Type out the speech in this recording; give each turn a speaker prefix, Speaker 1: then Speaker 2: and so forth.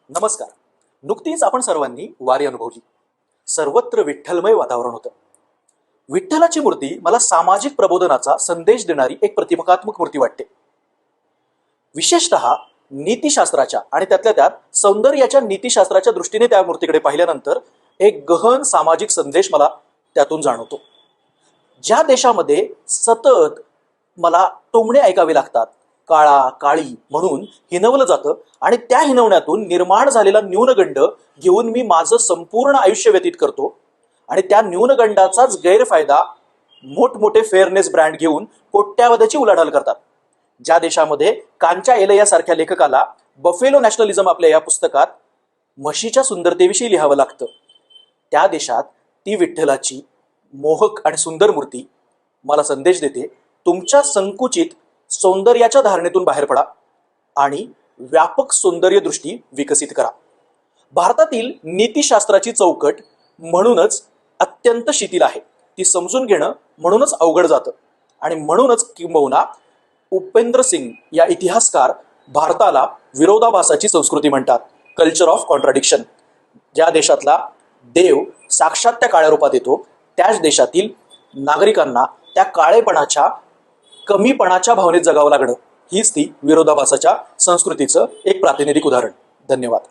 Speaker 1: नमस्कार. नुकतीच आपण सर्वांनी वारी अनुभवली. सर्वत्र विठ्ठलमय वातावरण होतं. विठ्ठलाची मूर्ती मला सामाजिक प्रबोधनाचा संदेश देणारी एक प्रतिमात्मक मूर्ती वाटते. विशेषतः नीतिशास्त्राच्या आणि त्यातल्या त्यात सौंदर्याच्या नीतिशास्त्राच्या दृष्टीने त्या मूर्तीकडे पाहिल्यानंतर एक गहन सामाजिक संदेश मला त्यातून जाणवतो. ज्या देशामध्ये सतत मला टोमणे ऐकावे लागतात, काळा काळी म्हणून हिनवलं जातं आणि त्या हिनवण्यातून निर्माण झालेला न्यूनगंड घेऊन मी माझं संपूर्ण आयुष्य व्यतीत करतो आणि त्या न्यूनगंडाचाच गैरफायदा मोठमोठे फेअरनेस ब्रँड घेऊन कोट्यावधीची उलाढाल करतात. ज्या देशामध्ये कांचा एले सारख्या लेखकाला बफेलो नॅशनलिझम आपल्या या पुस्तकात म्हशीच्या सुंदरतेविषयी लिहावं लागतं, त्या देशात ती विठ्ठलाची मोहक आणि सुंदर मूर्ती मला संदेश देते. तुमच्या संकुचित सौंदर्याच्या धारणेतून बाहेर पडा आणि व्यापक सौंदर्य दृष्टी विकसित करा. भारतातील नीतिशास्त्राची चौकट म्हणूनच अत्यंत शिथिल आहे. ती समजून घेणं म्हणूनच अवघड जातं आणि म्हणूनच किंबहुना उपेंद्र सिंग या इतिहासकार भारताला विरोधाभासाची संस्कृती म्हणतात, कल्चर ऑफ कॉन्ट्राडिक्शन. ज्या देशातला देव साक्षात त्या काळ्या रूपात येतो, त्याच देशातील नागरिकांना त्या काळेपणाच्या कमीपणाच्या भावनेत जगावं लागणं, हीच ती विरोधाभासाच्या संस्कृतीचं एक प्रातिनिधिक उदाहरण. धन्यवाद.